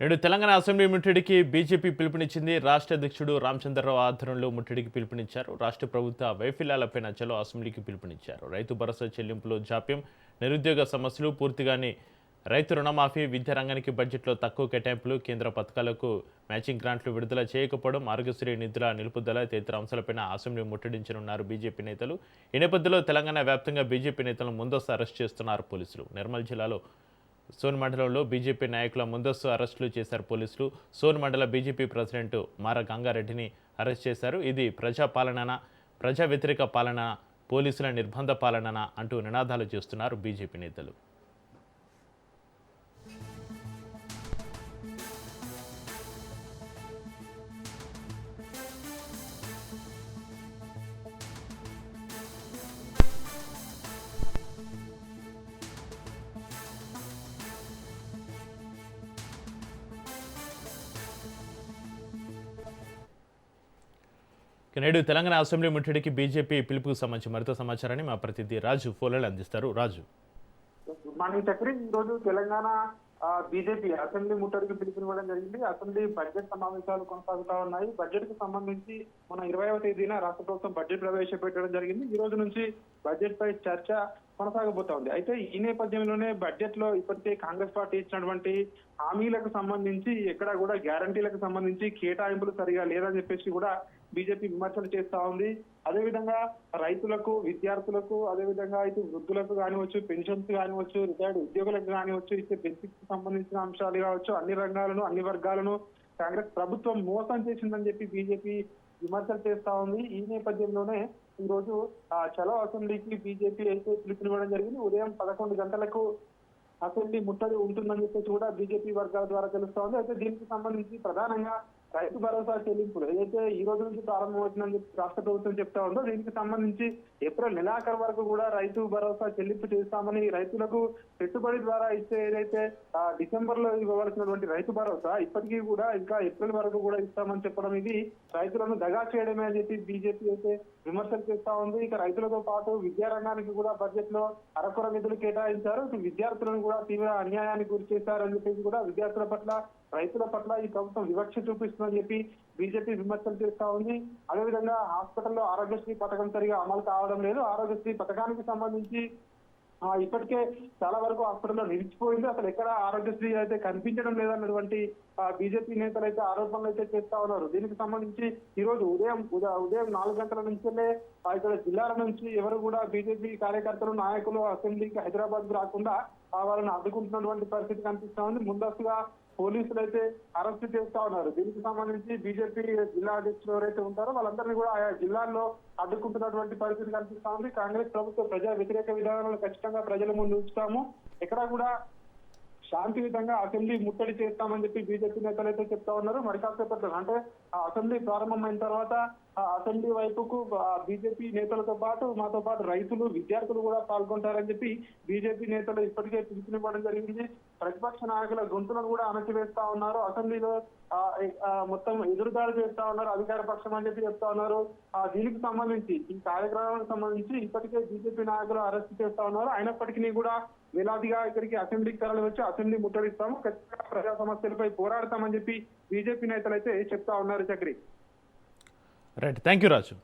నేడు తెలంగాణ అసెంబ్లీ ముట్టడికి బీజేపీ పిలుపునిచ్చింది. రాష్ట్ర అధ్యక్షుడు రామచంద్రరావు ఆధ్వర్యంలో ముట్టడికి పిలుపునిచ్చారు. రాష్ట్ర ప్రభుత్వ వైఫల్యాలపైన చలో అసెంబ్లీకి పిలుపునిచ్చారు. రైతు భరోసా చెల్లింపులో జాప్యం, నిరుద్యోగ సమస్యలు పూర్తిగాని రైతు రుణమాఫీ, విద్యా రంగానికి బడ్జెట్లో తక్కువ కేటాయింపులు, కేంద్ర పథకాలకు మ్యాచింగ్ గ్రాంట్లు విడుదల చేయకపోవడం, ఆరోగ్యశ్రీ నిధుల నిలుపుదల తదితర అంశాలపైన అసెంబ్లీ ముట్టడించనున్నారు బీజేపీ నేతలు. ఈ నేపథ్యంలో తెలంగాణ వ్యాప్తంగా బీజేపీ నేతలను ముందస్తు అరెస్ట్ చేస్తున్నారు పోలీసులు. నిర్మల్ జిల్లాలో సోన్ మండలంలో బీజేపీ నాయకుల ముందస్తు అరెస్టులు చేశారు పోలీసులు. సోన్ మండల బీజేపీ ప్రెసిడెంట్ మార గంగారెడ్డిని అరెస్ట్ చేశారు. ఇది ప్రజాపాలన, ప్రజా వ్యతిరేక పాలన, పోలీసుల నిర్బంధ పాలన అంటూ నినాదాలు చేస్తున్నారు బీజేపీ నేతలు. నేడు తెలంగాణ అసెంబ్లీ ముట్టడికి బీజేపీ పిలుపుకు సంబంధించి మరింత సమాచారాన్ని మా ప్రతినిధి రాజు ఫోన్లలో అందిస్తారు. రాజు. Good morning Chakri. ఈ రోజు తెలంగాణ బీజేపీ అసెంబ్లీ ముట్టడికి పిలుపునివ్వడం జరిగింది. అసెంబ్లీ బడ్జెట్ సమావేశాలు కొనసాగుతా ఉన్నాయి. బడ్జెట్ కు సంబంధించి మన 20వ తేదీన రాష్ట్ర ప్రభుత్వం బడ్జెట్ ప్రవేశపెట్టడం జరిగింది. ఈ రోజు నుంచి బడ్జెట్ పై చర్చ కొనసాగబోతా ఉంది. అయితే ఈ నేపథ్యంలోనే బడ్జెట్ లో ఇప్పటికే కాంగ్రెస్ పార్టీ ఇచ్చినటువంటి హామీలకు సంబంధించి ఎక్కడ కూడా గ్యారంటీలకు సంబంధించి కేటాయింపులు సరిగా లేదని చెప్పేసి కూడా బీజేపీ విమర్శలు చేస్తా ఉంది. అదేవిధంగా రైతులకు, విద్యార్థులకు, అదేవిధంగా అయితే వృద్ధులకు కానివచ్చు, పెన్షన్స్ కానివచ్చు, రిటైర్డ్ ఉద్యోగులకు కానివచ్చు, ఇచ్చే బెనిఫిట్స్ సంబంధించిన అంశాలు కావచ్చు, అన్ని రంగాలను, అన్ని వర్గాలను కాంగ్రెస్ ప్రభుత్వం మోసం చేసిందని చెప్పి బీజేపీ విమర్శలు చేస్తా ఉంది. ఈ నేపథ్యంలోనే ఈ రోజు చలో అసెంబ్లీకి బీజేపీ అయితే పిలుపునివ్వడం జరిగింది. ఉదయం 11 గంటలకు అసెంబ్లీ ముట్టడి ఉంటుందని చెప్పేసి కూడా బీజేపీ వర్గాల ద్వారా తెలుస్తా ఉంది. అయితే దీనికి సంబంధించి ప్రధానంగా రైతు భరోసా చెల్లింపులు ఏదైతే ఈ రోజు నుంచి ప్రారంభమవుతుందని చెప్పి రాష్ట్ర ప్రభుత్వం చెప్తా ఉందో, దీనికి సంబంధించి ఏప్రిల్ నెలాఖరు వరకు కూడా రైతు భరోసా చెల్లింపు చేస్తామని, రైతులకు పెట్టుబడి ద్వారా ఇచ్చే ఏదైతే డిసెంబర్ లో ఇవ్వవలసినటువంటి రైతు భరోసా ఇప్పటికీ కూడా ఇంకా ఏప్రిల్ వరకు కూడా ఇస్తామని చెప్పడం, ఇది రైతులను దగా చేయడమే అని చెప్పి బీజేపీ అయితే విమర్శలు చేస్తా ఉంది. ఇక రైతులతో పాటు విద్యారంగానికి కూడా బడ్జెట్ లో అరకొర నిధులు కేటాయించారు. విద్యార్థులను కూడా తీవ్ర అన్యాయానికి గురి చేశారని చెప్పేసి కూడా విద్యార్థుల పట్ల, రైతుల పట్ల ఈ ప్రభుత్వం వివక్ష చూపిస్తుందని చెప్పి బీజేపీ విమర్శలు చేస్తా ఉంది. అదేవిధంగా హాస్పిటల్లో ఆరోగ్యశ్రీ పథకం సరిగా అమలు కావడం లేదు. ఆరోగ్యశ్రీ పథకానికి సంబంధించి ఇప్పటికే చాలా వరకు హాస్పిటల్లో నిలిచిపోయింది. అసలు ఎక్కడ ఆరోగ్యశ్రీ అయితే కనిపించడం లేదన్నటువంటి బీజేపీ నేతలు అయితే ఆరోపణలు అయితే చేస్తా ఉన్నారు. దీనికి సంబంధించి ఈ రోజు ఉదయం 4 గంటల నుంచే ఇక్కడ జిల్లాల నుంచి ఎవరు కూడా బీజేపీ కార్యకర్తలు, నాయకులు అసెంబ్లీకి హైదరాబాద్ రాకుండా వాళ్ళని అడ్డుకుంటున్నటువంటి పరిస్థితి కనిపిస్తా ఉంది. ముందస్తుగా పోలీసులు అయితే అరెస్ట్ చేస్తా ఉన్నారు. దీనికి సంబంధించి బీజేపీ జిల్లా అధ్యక్షులు ఎవరైతే ఉంటారో వాళ్ళందరినీ కూడా ఆయా జిల్లాల్లో అడ్డుకుంటున్నటువంటి పరిస్థితి కనిపిస్తా ఉంది. కాంగ్రెస్ ప్రభుత్వ ప్రజా వ్యతిరేక విధానాలను ఖచ్చితంగా ప్రజల ముందు ఉంచుతాము, ఎక్కడా కూడా శాంతియుతంగా అసెంబ్లీ ముట్టడి చేస్తామని చెప్పి బీజేపీ నేతలు అయితే చెప్తా ఉన్నారు. మరి కాసేపట్లో అంటే అసెంబ్లీ ప్రారంభమైన తర్వాత అసెంబ్లీ వైపుకు బీజేపీ నేతలతో పాటు మాతో పాటు రైతులు, విద్యార్థులు కూడా పాల్గొంటారని చెప్పి బీజేపీ నేతలు ఇప్పటికే పిలుపునివ్వడం జరిగింది. ప్రతిపక్ష నాయకుల గొంతులను కూడా అణచివేస్తా ఉన్నారు. అసెంబ్లీలో మొత్తం ఎదురుదాడి చేస్తా ఉన్నారు అధికార పక్షం అని చెప్పి చెప్తా ఉన్నారు. దీనికి సంబంధించి, ఈ కార్యక్రమానికి సంబంధించి ఇప్పటికే బీజేపీ నాయకులు అరెస్ట్ చేస్తా ఉన్నారు. అయినప్పటికీ కూడా వేలాదిగా ఇక్కడికి అసెంబ్లీకి తరలి వచ్చి అసెంబ్లీ ముట్టడిస్తాము, ఖచ్చితంగా ప్రజా సమస్యలపై పోరాడతామని చెప్పి బీజేపీ నేతలు అయితే చెప్తా ఉన్నారు. చక్రి. రైట్, థ్యాంక్ యూ రాజు.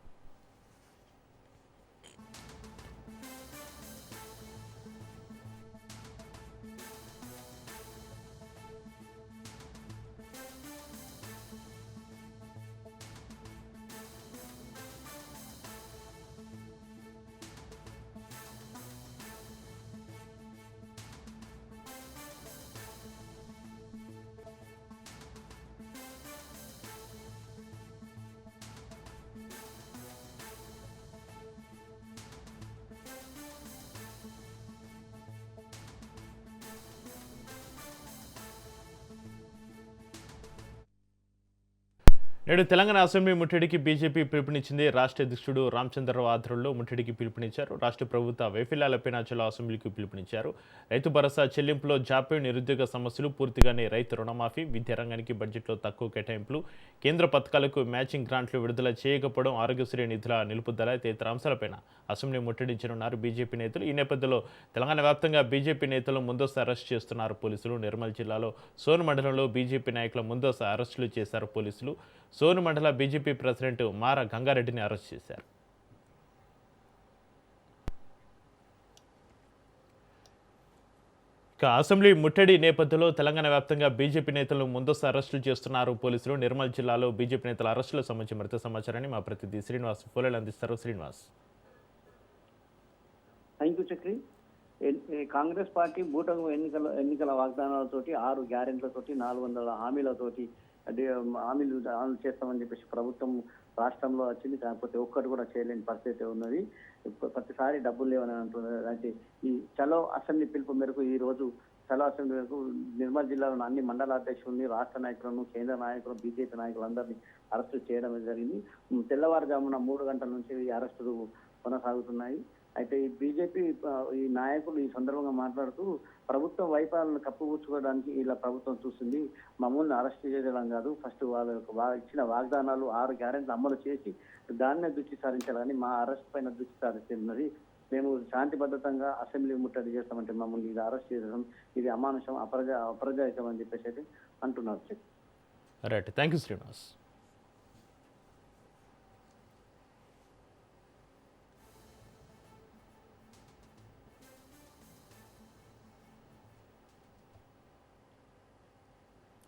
నేడు తెలంగాణ అసెంబ్లీ ముట్టడికి బీజేపీ పిలుపునిచ్చింది. రాష్ట్ర అధ్యక్షుడు రామచంద్రరావు ఆధ్వర్యంలో ముట్టడికి పిలుపునిచ్చారు. రాష్ట్ర ప్రభుత్వ వైఫల్యాలపై చలో అసెంబ్లీకి పిలుపునిచ్చారు. రైతు భరోసా చెల్లింపులో జాప్యం, నిరుద్యోగ సమస్యలు, పూర్తిగానే రైతు రుణమాఫీ, విద్యారంగానికి బడ్జెట్లో తక్కువ కేటాయింపులు, కేంద్ర పథకాలకు మ్యాచింగ్ గ్రాంట్లు విడుదల చేయకపోవడం, ఆరోగ్యశ్రీ నిధుల నిలుపుదల తదితర అంశాలపై అసెంబ్లీ ముట్టడించనున్నారు బీజేపీ నేతలు. ఈ నేపథ్యంలో తెలంగాణ వ్యాప్తంగా బీజేపీ నేతలు ముందస్తు అరెస్ట్ చేస్తున్నారు పోలీసులు. నిర్మల్ జిల్లాలో సోన్ మండలంలో బీజేపీ నాయకుల ముందస్తు అరెస్టులు చేశారు పోలీసులు. సోను మండల బీజేపీ ప్రెసిడెంట్ మార గంగారెడ్డిని అరెస్ట్ చేశారు. ఇక అసెంబ్లీ ముట్టడి నేపథ్యంలో తెలంగాణ వ్యాప్తంగా బీజేపీ నేతలను ముందస్తు అరెస్టులు చేస్తున్నారు పోలీసులు. నిర్మల్ జిల్లాలో బీజేపీ నేతల అరెస్టులకు సంబంధించి మరింత సమాచారాన్ని మా ప్రతినిధి శ్రీనివాస్ ఫోలేలు అందిస్తారు. Srinivas. Thank you Chakri. Congress party బూటకు ఎన్నికల వాగ్దానాలతోటి 6 గ్యారెంట్లతోటి 400 హామీలతోటి హామీలు అమలు చేస్తామని చెప్పేసి ప్రభుత్వం రాష్ట్రంలో వచ్చింది. కాకపోతే ఒక్కటి కూడా చేయలేని పరిస్థితి ఉన్నది. ప్రతిసారి డబ్బులు లేవని అంటున్నారు. అయితే ఈ చలో అసెంబ్లీ పిలుపు మేరకు ఈ రోజు చలో అసెంబ్లీ మేరకు నిర్మల్ జిల్లాలోని అన్ని మండల అధ్యక్షుల్ని, రాష్ట్ర నాయకులను, కేంద్ర నాయకులు, బీజేపీ నాయకులందరినీ అరెస్టు చేయడం జరిగింది. తెల్లవారుజామున 3 గంటల నుంచి ఈ అరెస్టులు కొనసాగుతున్నాయి. అయితే ఈ బీజేపీ ఈ నాయకులు ఈ సందర్భంగా మాట్లాడుతూ ప్రభుత్వం వైఫల్యాలను కప్పుపుచ్చుకోవడానికి ఇలా ప్రభుత్వం చూస్తుంది. మమ్మల్ని అరెస్ట్ చేయడం కాదు, ఫస్ట్ వాళ్ళ ఇచ్చిన వాగ్దానాలు 6 గ్యారెంట్లు అమలు చేసి దాన్నే దృష్టి సారించాలని, మా అరెస్ట్ పైన దృష్టి సారిస్తున్నది. మేము శాంతిబద్ధతంగా అసెంబ్లీ ముట్టడి చేస్తామంటే మమ్మల్ని ఇది అరెస్ట్ చేయడం ఇది అమానుషం, అప్రజాయితం అని చెప్పేసి అయితే అంటున్నారు. Right, thank you Srinivas.